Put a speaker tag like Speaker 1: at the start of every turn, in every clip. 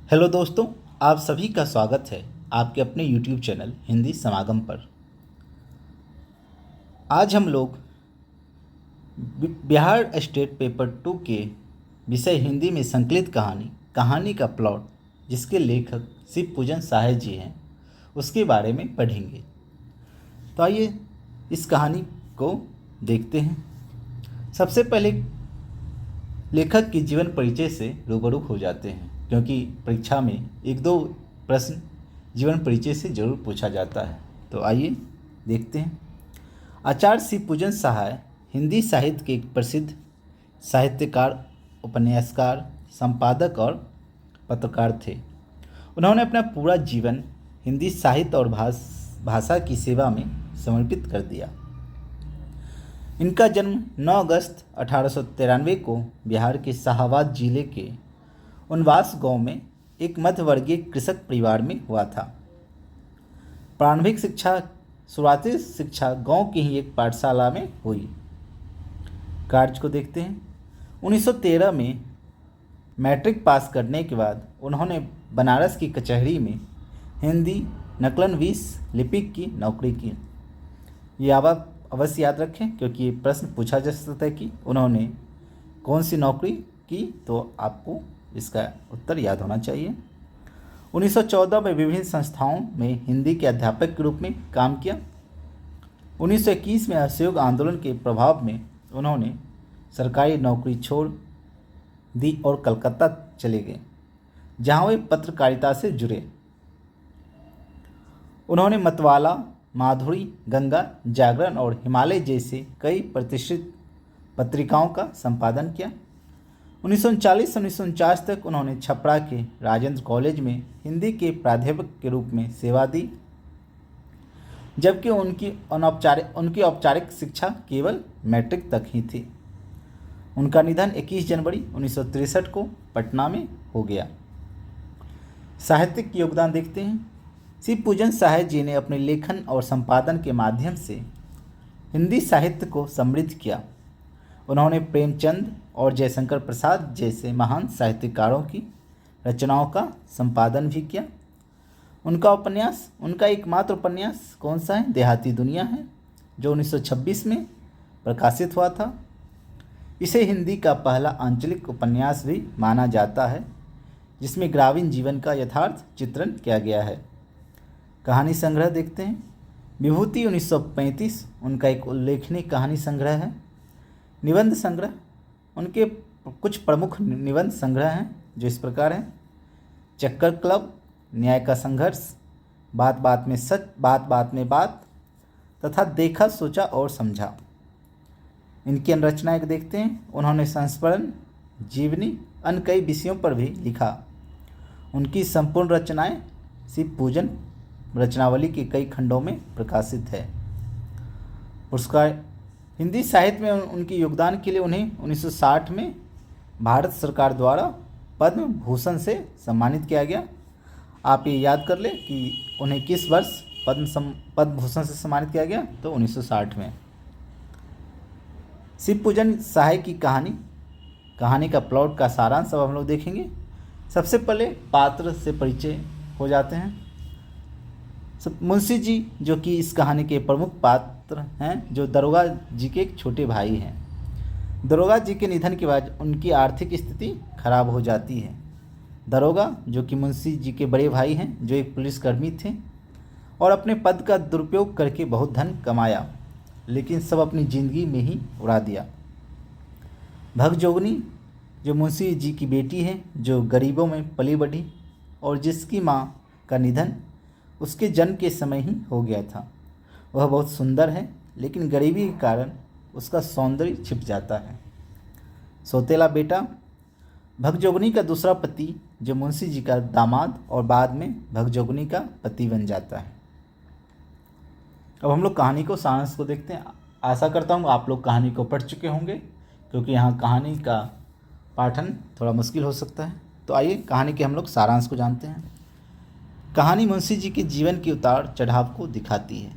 Speaker 1: Hello दोस्तों, आप सभी का स्वागत है आपके अपने YouTube चैनल हिंदी समागम पर। आज हम लोग बिहार स्टेट पेपर 2 के विषय हिंदी में संकलित कहानी का प्लॉट जिसके लेखक शिव पूजन सहाय जी हैं उसके बारे में पढ़ेंगे। तो आइए इस कहानी को देखते हैं। सबसे पहले लेखक की जीवन परिचय से रूबरू हो जाते हैं, क्योंकि परीक्षा में एक दो प्रश्न जीवन परिचय से जरूर पूछा जाता है। तो आइए देखते हैं। आचार्य शिव पूजन सहाय हिंदी साहित्य के एक प्रसिद्ध साहित्यकार, उपन्यासकार, संपादक और पत्रकार थे। उन्होंने अपना पूरा जीवन हिंदी साहित्य और भाषा की सेवा में समर्पित कर दिया। इनका जन्म 9 अगस्त 1893 को बिहार के शाहाबाद जिले के उनवास गांव में एक मध्यवर्गीय कृषक परिवार में हुआ था। प्रारंभिक शुरुआती शिक्षा गांव की ही एक पाठशाला में हुई। कार्य को देखते हैं। 1913 में मैट्रिक पास करने के बाद उन्होंने बनारस की कचहरी में हिंदी नकलन 20 लिपिक की नौकरी की। ये आप अवश्य याद रखें, क्योंकि ये प्रश्न पूछा जा सकता है कि उन्होंने कौन सी नौकरी की, तो आपको इसका उत्तर याद होना चाहिए। 1914 में विभिन्न संस्थाओं में हिंदी के अध्यापक के रूप में काम किया। 1921 में असहयोग आंदोलन के प्रभाव में उन्होंने सरकारी नौकरी छोड़ दी और कलकत्ता चले गए, जहां वे पत्रकारिता से जुड़े। उन्होंने मतवाला, माधुरी, गंगा, जागरण और हिमालय जैसे कई प्रतिष्ठित पत्रिकाओं का संपादन किया। 1939 से 1949 तक उन्होंने छपरा के राजेंद्र कॉलेज में हिंदी के प्राध्यापक के रूप में सेवा दी, जबकि उनकी औपचारिक शिक्षा केवल मैट्रिक तक ही थी। उनका निधन 21 जनवरी 1963 को पटना में हो गया। साहित्यिक योगदान देखते हैं। शिव पूजन सहाय जी ने अपने लेखन और संपादन के माध्यम से हिंदी साहित्य को समृद्ध किया। उन्होंने प्रेमचंद और जयशंकर प्रसाद जैसे महान साहित्यकारों की रचनाओं का संपादन भी किया। उनका एकमात्र उपन्यास कौन सा है? देहाती दुनिया है, जो 1926 में प्रकाशित हुआ था। इसे हिंदी का पहला आंचलिक उपन्यास भी माना जाता है, जिसमें ग्रामीण जीवन का यथार्थ चित्रण किया गया है। कहानी संग्रह देखते हैं। विभूति 1935 उनका एक उल्लेखनीय कहानी संग्रह है। निबंध संग्रह, उनके कुछ प्रमुख निबंध संग्रह हैं जो इस प्रकार हैं: चक्कर क्लब, न्याय का संघर्ष, बात बात में सच, बात बात में बात तथा देखा, सोचा और समझा। इनकी संरचनाएं देखते हैं। उन्होंने संस्मरण, जीवनी, अन्य कई विषयों पर भी लिखा। उनकी संपूर्ण रचनाएं शिव पूजन रचनावली के कई खंडों में प्रकाशित है। पुरस्कार, हिंदी साहित्य में उनके योगदान के लिए उन्हें 1960 में भारत सरकार द्वारा पद्म भूषण से सम्मानित किया गया। आप ये याद कर लें कि उन्हें किस वर्ष पद्म भूषण से सम्मानित किया गया, तो 1960 में। शिव पूजन सहाय की कहानी का प्लॉट का सारांश अब हम लोग देखेंगे। सबसे पहले पात्र से परिचय हो जाते हैं। मुंशी जी, जो कि इस कहानी के प्रमुख पात्र हैं, जो दरोगा जी के एक छोटे भाई हैं। दरोगा जी के निधन के बाद उनकी आर्थिक स्थिति खराब हो जाती है। दरोगा, जो कि मुंशी जी के बड़े भाई हैं, जो एक पुलिसकर्मी थे और अपने पद का दुरुपयोग करके बहुत धन कमाया, लेकिन सब अपनी जिंदगी में ही उड़ा दिया। भगजोगनी, जो मुंशी जी की बेटी है, जो गरीबों में पली बढ़ी और जिसकी माँ का निधन उसके जन्म के समय ही हो गया था। वह बहुत सुंदर है, लेकिन गरीबी के कारण उसका सौंदर्य छिप जाता है। सौतेला बेटा, भगजोगनी का दूसरा पति, जो मुंशी जी का दामाद और बाद में भगजोगनी का पति बन जाता है। अब हम लोग कहानी को सारांश को देखते हैं। आशा करता हूँ आप लोग कहानी को पढ़ चुके होंगे, क्योंकि यहाँ कहानी का पाठन थोड़ा मुश्किल हो सकता है। तो आइए कहानी के हम लोग सारांश को जानते हैं। कहानी मुंशी जी के जीवन के उतार चढ़ाव को दिखाती है।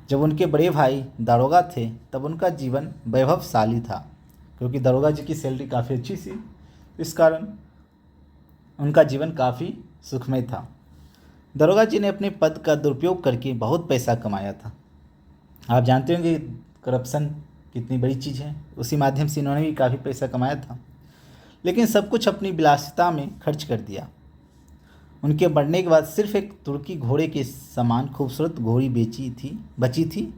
Speaker 1: जब उनके बड़े भाई दारोगा थे, तब उनका जीवन वैभवशाली था, क्योंकि दारोगा जी की सैलरी काफ़ी अच्छी थी। इस कारण उनका जीवन काफ़ी सुखमय था। दरोगा जी ने अपने पद का दुरुपयोग करके बहुत पैसा कमाया था। आप जानते होंगे करप्शन कितनी बड़ी चीज़ है। उसी माध्यम से इन्होंने भी काफ़ी पैसा कमाया था, लेकिन सब कुछ अपनी विलासिता में खर्च कर दिया। उनके मरने के बाद सिर्फ एक तुर्की घोड़े के समान खूबसूरत घोड़ी बची थी,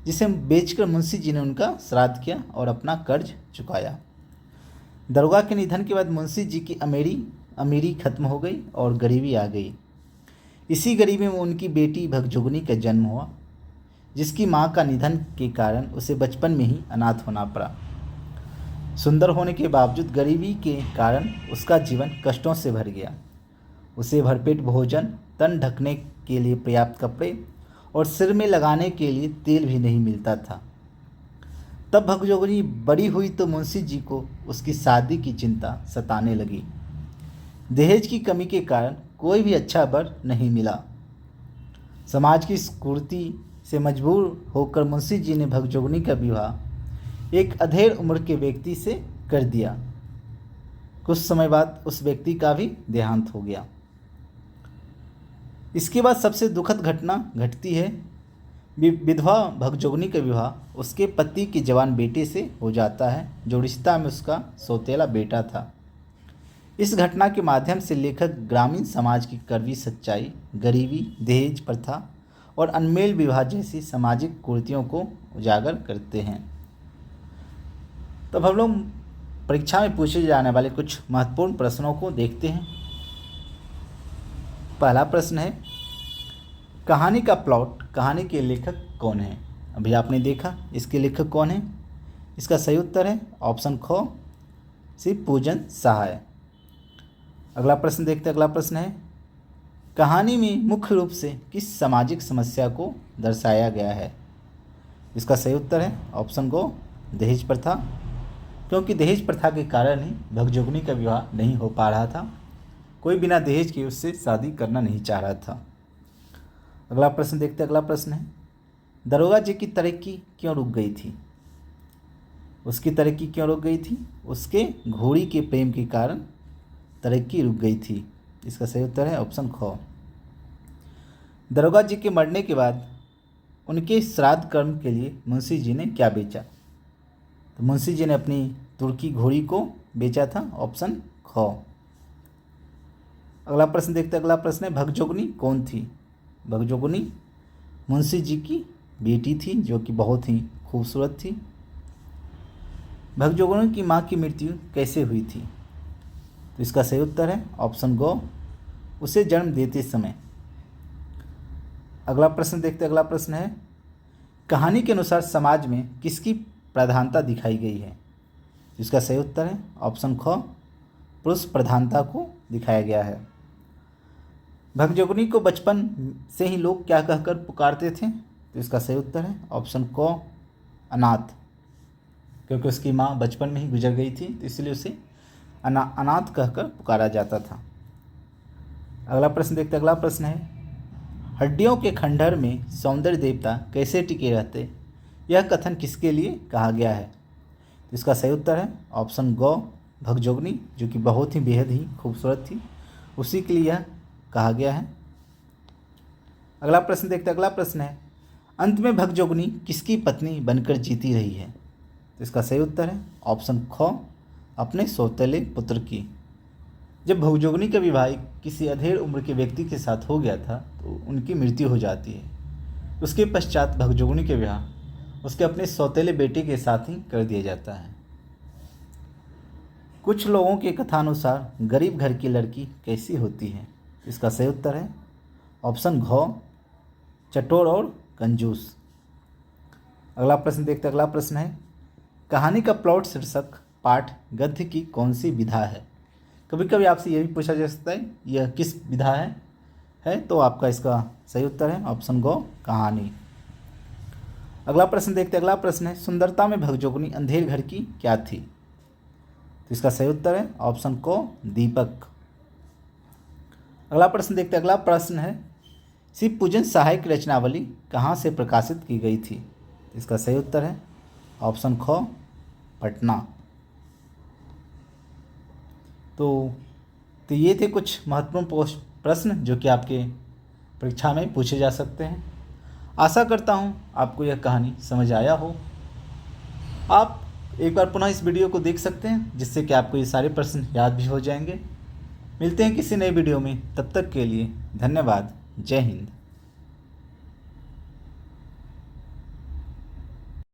Speaker 1: जिसे बेचकर मुंशी जी ने उनका श्राद्ध किया और अपना कर्ज चुकाया। दरोगा के निधन के बाद मुंशी जी की अमीरी खत्म हो गई और गरीबी आ गई। इसी गरीबी में उनकी बेटी भगजुगनी का जन्म हुआ, जिसकी मां का निधन के कारण उसे बचपन में ही अनाथ होना पड़ा। सुंदर होने के बावजूद गरीबी के कारण उसका जीवन कष्टों से भर गया। उसे भरपेट भोजन, तन ढकने के लिए पर्याप्त कपड़े और सिर में लगाने के लिए तेल भी नहीं मिलता था। तब भगजोगनी बड़ी हुई तो मुंशी जी को उसकी शादी की चिंता सताने लगी। दहेज की कमी के कारण कोई भी अच्छा वर नहीं मिला। समाज की कुरीति से मजबूर होकर मुंशी जी ने भगजोगनी का विवाह एक अधेड़ उम्र के व्यक्ति से कर दिया। कुछ समय बाद उस व्यक्ति का भी देहांत हो गया। इसके बाद सबसे दुखद घटना घटती है। विधवा भगजोगनी का विवाह उसके पति के जवान बेटे से हो जाता है, जो रिश्ता में उसका सौतेला बेटा था। इस घटना के माध्यम से लेखक ग्रामीण समाज की कड़वी सच्चाई, गरीबी, दहेज प्रथा और अनमेल विवाह जैसी सामाजिक कुरीतियों को उजागर करते हैं। तब हम लोग परीक्षा में पूछे जाने वाले कुछ महत्वपूर्ण प्रश्नों को देखते हैं। पहला प्रश्न है, कहानी का प्लॉट, कहानी के लेखक कौन है? अभी आपने देखा इसके लेखक कौन है। इसका सही उत्तर है ऑप्शन ख, शिव पूजन सहाय। अगला प्रश्न देखते हैं। अगला प्रश्न है, कहानी में मुख्य रूप से किस सामाजिक समस्या को दर्शाया गया है? इसका सही उत्तर है ऑप्शन गो, दहेज प्रथा, क्योंकि दहेज प्रथा के कारण ही भगजोगनी का विवाह नहीं हो पा रहा था। कोई बिना दहेज के उससे शादी करना नहीं चाह रहा था। अगला प्रश्न देखते हैं। अगला प्रश्न है, दरोगा जी की तरक्की क्यों रुक गई थी? उसकी तरक्की क्यों रुक गई थी? उसके घोड़ी के प्रेम के कारण तरक्की रुक गई थी। इसका सही उत्तर है ऑप्शन ख। दरोगा जी के मरने के बाद उनके श्राद्ध कर्म के लिए मुंशी जी ने क्या बेचा? तो मुंशी जी ने अपनी तुर्की घोड़ी को बेचा था, ऑप्शन ख। अगला प्रश्न देखते हैं। अगला प्रश्न है, भगजोगनी कौन थी? भगजोगनी मुंशी जी की बेटी थी, जो कि बहुत ही खूबसूरत थी। भगजोगनी की मां की मृत्यु कैसे हुई थी? तो इसका सही उत्तर है ऑप्शन गो, उसे जन्म देते समय। अगला प्रश्न देखते हैं। अगला प्रश्न है, कहानी के अनुसार समाज में किसकी प्रधानता दिखाई गई है? इसका सही उत्तर है ऑप्शन ख, पुरुष प्रधानता को दिखाया गया है। भगजोगनी को बचपन से ही लोग क्या कहकर पुकारते थे? तो इसका सही उत्तर है ऑप्शन क, अनाथ, क्योंकि उसकी माँ बचपन में ही गुजर गई थी, तो इसलिए उसे अनाथ कहकर पुकारा जाता था। अगला प्रश्न देखते हैं। अगला प्रश्न है, हड्डियों के खंडहर में सौंदर्य देवता कैसे टिके रहते? यह कथन किसके लिए कहा गया है? तो इसका सही उत्तर है ऑप्शन गो, भगजोगनी, जो कि बहुत ही बेहद ही खूबसूरत थी, उसी के लिए यह कहा गया है। अगला प्रश्न देखते हैं। अगला प्रश्न है, अंत में भगजोगनी किसकी पत्नी बनकर जीती रही है? तो इसका सही उत्तर है ऑप्शन ख, अपने सौतेले पुत्र की। जब भगजोगनी का विवाह किसी अधेड़ उम्र के व्यक्ति के साथ हो गया था तो उनकी मृत्यु हो जाती है। उसके पश्चात भगजोगनी के विवाह उसके अपने सौतेले बेटे के साथ ही कर दिया जाता है। कुछ लोगों के कथानुसार गरीब घर की लड़की कैसी होती है? इसका सही उत्तर है ऑप्शन घ, चटोर और कंजूस। अगला प्रश्न देखते हैं। अगला प्रश्न है, कहानी का प्लॉट शीर्षक पाठ गद्य की कौन सी विधा है? कभी कभी आपसे यह भी पूछा जा सकता है यह किस विधा है तो आपका इसका सही उत्तर है ऑप्शन गो, कहानी। अगला प्रश्न देखते हैं। अगला प्रश्न है, सुंदरता में भगजोगनी अंधेर घर की क्या थी? तो इसका सही उत्तर है ऑप्शन को, दीपक। अगला प्रश्न देखते हैं। अगला प्रश्न है, शिव पूजन सहाय की रचनावली कहाँ से प्रकाशित की गई थी? इसका सही उत्तर है ऑप्शन ख, पटना। तो तो ये थे कुछ महत्वपूर्ण प्रश्न जो कि आपके परीक्षा में पूछे जा सकते हैं। आशा करता हूँ आपको यह कहानी समझ आया हो। आप एक बार पुनः इस वीडियो को देख सकते हैं, जिससे कि आपको ये सारे प्रश्न याद भी हो जाएंगे। मिलते हैं किसी नए वीडियो में, तब तक के लिए धन्यवाद। जय हिंद।